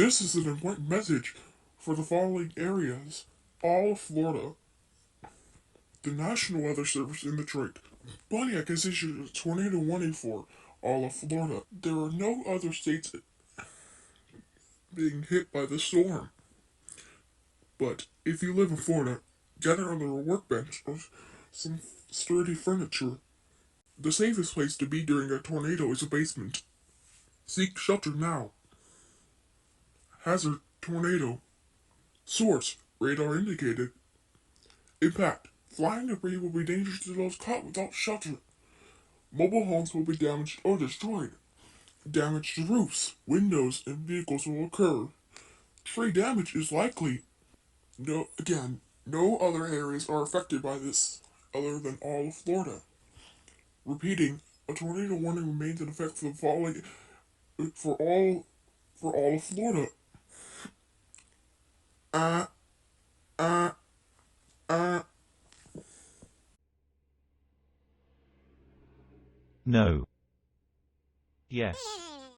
This is an important message for the following areas. All of Florida. The National Weather Service in Detroit. Pontiac has issued a tornado warning for all of Florida. There are no other states being hit by the storm. But if you live in Florida, gather under a workbench or some sturdy furniture. The safest place to be during a tornado is a basement. Seek shelter now. Hazard tornado. Source radar indicated. Impact. Flying debris will be dangerous to those caught without shelter. Mobile homes will be damaged or destroyed. Damage to roofs, windows, and vehicles will occur. Tree damage is likely. No other areas are affected by this other than all of Florida. Repeating, a tornado warning remains in effect for the following for all of Florida. Uh, uh, uh. No. Yes.